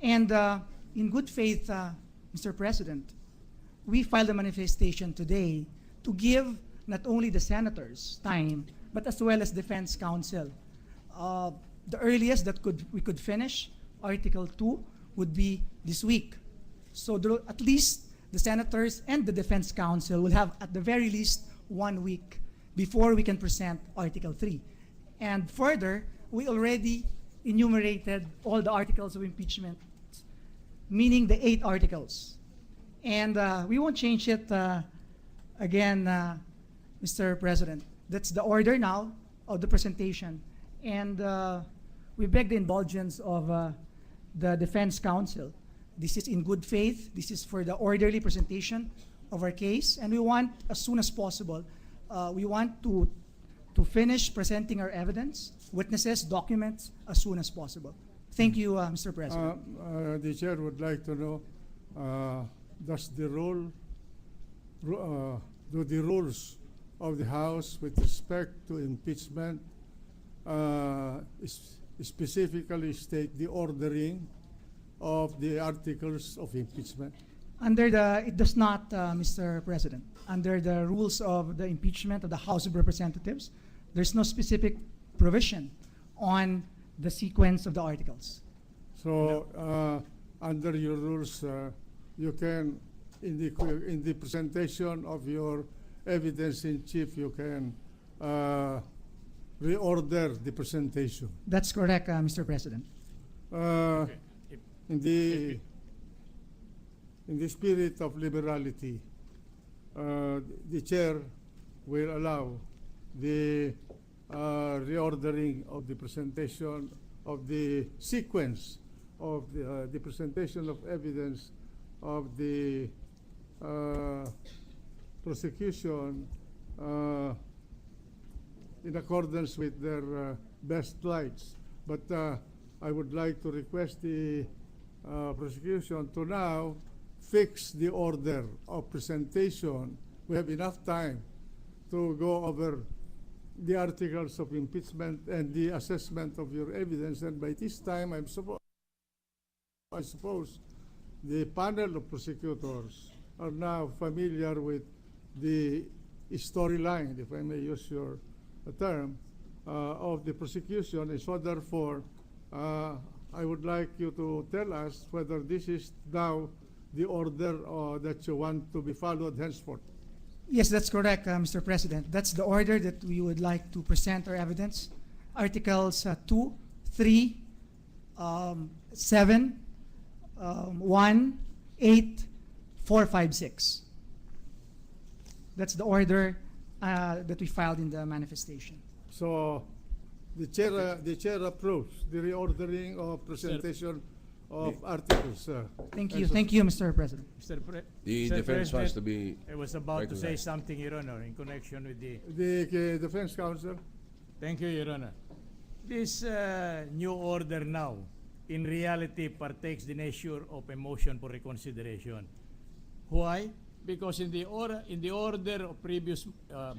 And in good faith, Mr. President, we filed a manifestation today to give not only the senators time, but as well as defense counsel. The earliest that we could finish Article 2 would be this week. So at least the senators and the defense counsel will have at the very least 1 week before we can present Article 3. And further, we already enumerated all the articles of impeachment, meaning the 8 articles. And we won't change it again, Mr. President. That's the order now of the presentation. And we beg the indulgence of the defense counsel. This is in good faith. This is for the orderly presentation of our case. And we want, as soon as possible, we want to finish presenting our evidence, witnesses, documents, as soon as possible. Thank you, Mr. President. The chair would like to know, does the rule, do the rules of the House with respect to impeachment specifically state the ordering of the articles of impeachment? It does not, Mr. President. Under the rules of the impeachment of the House of Representatives, there's no specific provision on the sequence of the articles. So, under your rules, you can, in the presentation of your evidence in chief, you can reorder the presentation. That's correct, Mr. President. In the spirit of liberality, the chair will allow the reordering of the presentation of the sequence of the presentation of evidence of the prosecution in accordance with their best lights. But I would like to request the prosecution to now fix the order of presentation. We have enough time to go over the articles of impeachment and the assessment of your evidence, and by this time I suppose the panel of prosecutors are now familiar with the storyline, if I may use your term, of the prosecution, and so therefore I would like you to tell us whether this is now the order that you want to be followed henceforth. Yes, that's correct, Mr. President. That's the order that we would like to present our evidence. Articles 2, 3, 7, 1, 8, 4, 5, 6. That's the order that we filed in the manifestation. So the chair approves the reordering of presentation of articles. Thank you, Mr. President. The defense wants to be. I was about to say something, Your Honor, in connection with the defense counsel. Thank you, Your Honor. This new order now, in reality, partakes the nature of a motion for reconsideration. Why? Because in the order of previous,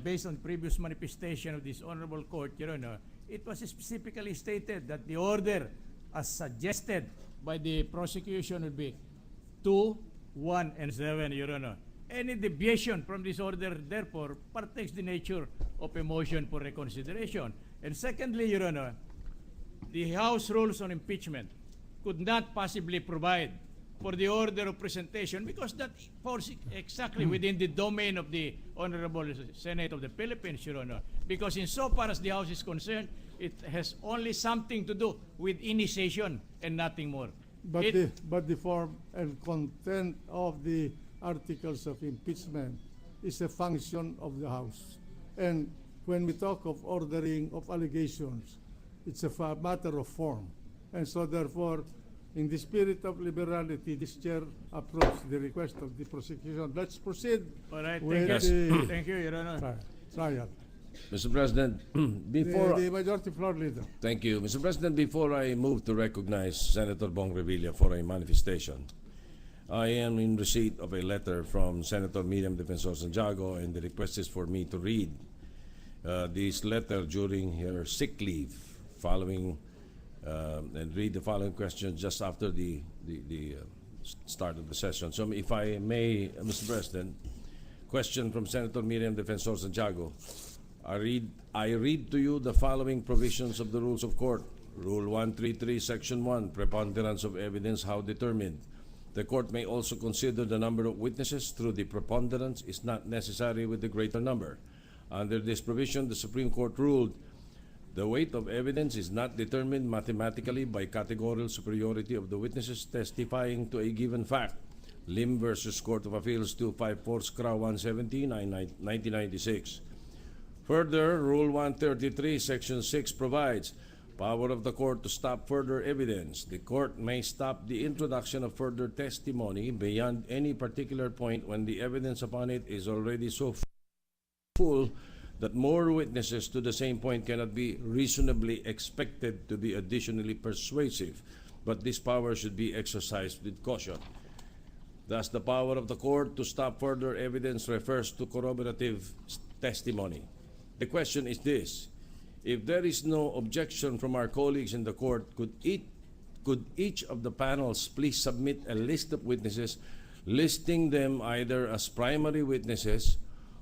based on previous manifestation of this honorable court, Your Honor, it was specifically stated that the order, as suggested by the prosecution, would be 2, 1, and 7, Your Honor. Any deviation from this order, therefore, partakes the nature of a motion for reconsideration. And secondly, Your Honor, the House rules on impeachment could not possibly provide for the order of presentation because that falls exactly within the domain of the Honorable Senate of the Philippines, Your Honor. Because insofar as the House is concerned, it has only something to do with initiation and nothing more. But the form and content of the articles of impeachment is a function of the House. And when we talk of ordering of allegations, it's a matter of form. And so therefore, in the spirit of liberality, this chair approves the request of the prosecution. Let's proceed. All right, with thank you, Your Honor. Trial. Mr. President, before the majority floor leader. Thank you, Mr. President. Before I move to recognize Senator Bong Revilla for a manifestation, I am in receipt of a letter from Senator Miriam Defensor Santiago, and the request is for me to read this letter during her sick leave following and read the following question just after the start of the session. So if I may, Mr. President, question from Senator Miriam Defensor Santiago. I read to you the following provisions of the Rules of Court. Rule 133, Section 1, preponderance of evidence, how determined. The court may also consider the number of witnesses through the preponderance is not necessary with the greater number. Under this provision, the Supreme Court ruled the weight of evidence is not determined mathematically by categorical superiority of the witnesses testifying to a given fact. Lim versus Court of Appeals 254, SCRA 170, 1996. Further, Rule 133, Section 6 provides power of the court to stop further evidence. The court may stop the introduction of further testimony beyond any particular point when the evidence upon it is already so full that more witnesses to the same point cannot be reasonably expected to be additionally persuasive, but this power should be exercised with caution. Thus, the power of the court to stop further evidence refers to corroborative testimony. The question is this: if there is no objection from our colleagues in the court, could each of the panels please submit a list of witnesses, listing them either as primary witnesses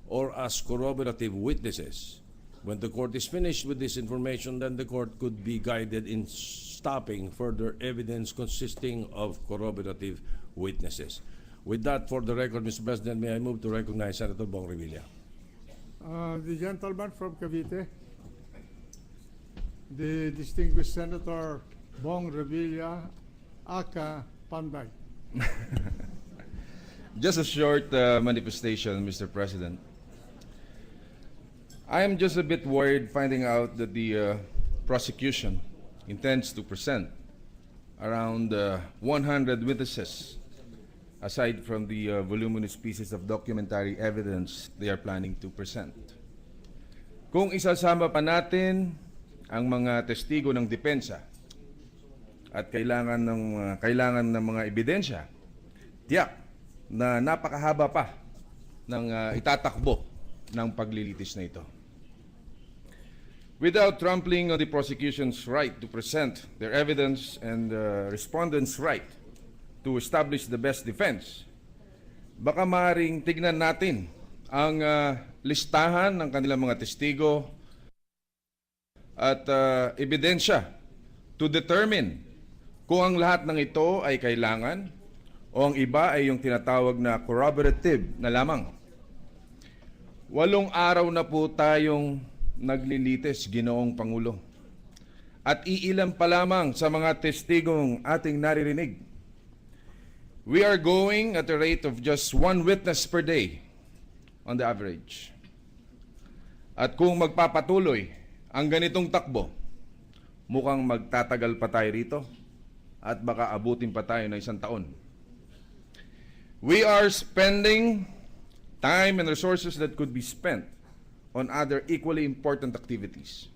or as corroborative witnesses? When the court is finished with this information, then the court could be guided in stopping further evidence consisting of corroborative witnesses. With that, for the record, Mr. President, may I move to recognize Senator Bong Revilla. The gentleman from Cavite, the distinguished Senator Bong Revilla, aka Panday. Just a short manifestation, Mr. President. I am just a bit worried finding out that the prosecution intends to present around 100 witnesses aside from the voluminous pieces of documentary evidence they are planning to present. Kung isasama pa natin ang mga testigo ng depensa at kailangan ng mga ebidensya, tiyak na napakahaba pa ng itatakbo ng paglilitis na ito. Without trampling on the prosecution's right to present their evidence and respondents' right to establish the best defense, baka maaaring tignan natin ang listahan ng kanilang mga testigo at ebidensya to determine kung ang lahat ng ito ay kailangan o ang iba ay yung tinatawag na corroborative na lamang. 8 araw na po tayong naglilitis, Ginoong Pangulo. At iilan pa lamang sa mga testigong ating naririnig. We are going at a rate of just 1 witness per day on the average. At kung magpapatuloy ang ganitong takbo, mukhang magtatagal pa tayo rito at baka abutin pa tayo ng 1 taon. We are spending time and resources that could be spent on other equally important activities.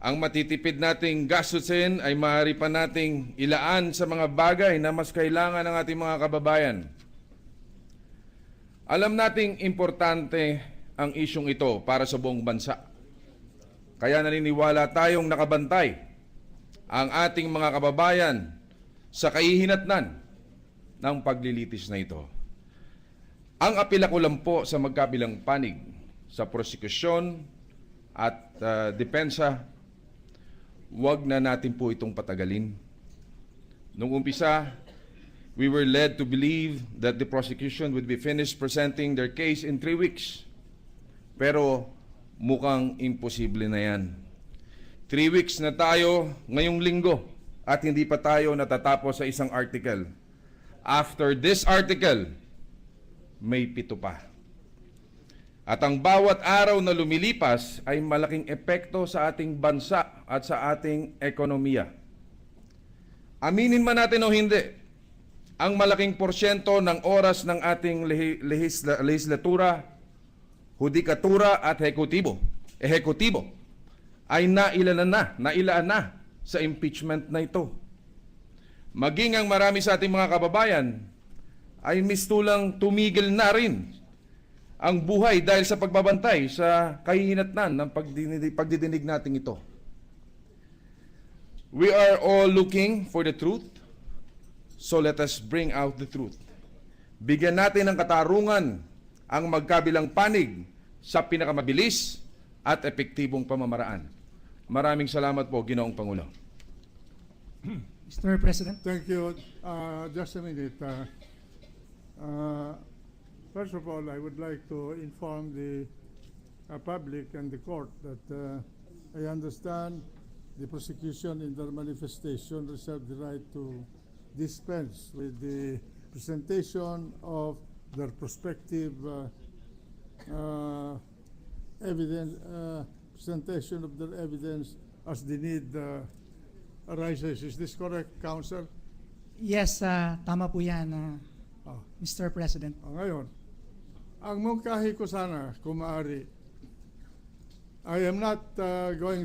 Ang matitipid nating gastusin ay maaari pa nating ilaan sa mga bagay na mas kailangan ng ating mga kababayan. Alam nating importante ang isyong ito para sa buong bansa. Kaya naniniwala tayong nakabantay ang ating mga kababayan sa kahihinatnan ng paglilitis na ito. Ang apela ko lang po sa magkabilang panig sa prosekusyon at depensa, wag na natin po itong patagalin. Nung umpisa, we were led to believe that the prosecution would be finished presenting their case in 3 weeks. Pero mukhang imposible na yan. 3 weeks na tayo ngayong linggo at hindi pa tayo natatapos sa isang article. After this article, may 7 pa. At ang bawat araw na lumilipas ay malaking epekto sa ating bansa at sa ating ekonomiya. Aminin man natin o hindi, ang malaking porsyento ng oras ng ating lehislatura, hudikatura at ehekutibo ay nailaan na sa impeachment na ito. Maging ang marami sa ating mga kababayan ay mistulang tumigil na rin ang buhay dahil sa pagbabantay sa kahihinatnan ng pagdidinig natin ito. We are all looking for the truth, so let us bring out the truth. Bigyan natin ng katarungan ang magkabilang panig sa pinakamabilis at epektibong pamamaraan. Maraming salamat po, Ginoong Pangulo. Mr. President. Thank you. Just a minute. First of all, I would like to inform the public and the court that I understand the prosecution in their manifestation reserve the right to dispense with the presentation of their prospective evidence, presentation of their evidence as the need arises. Is this correct, Counsel? Yes, tama po yan, Mr. President. Ngayon, ang mungkahi ko sana, kung maaari, I am not going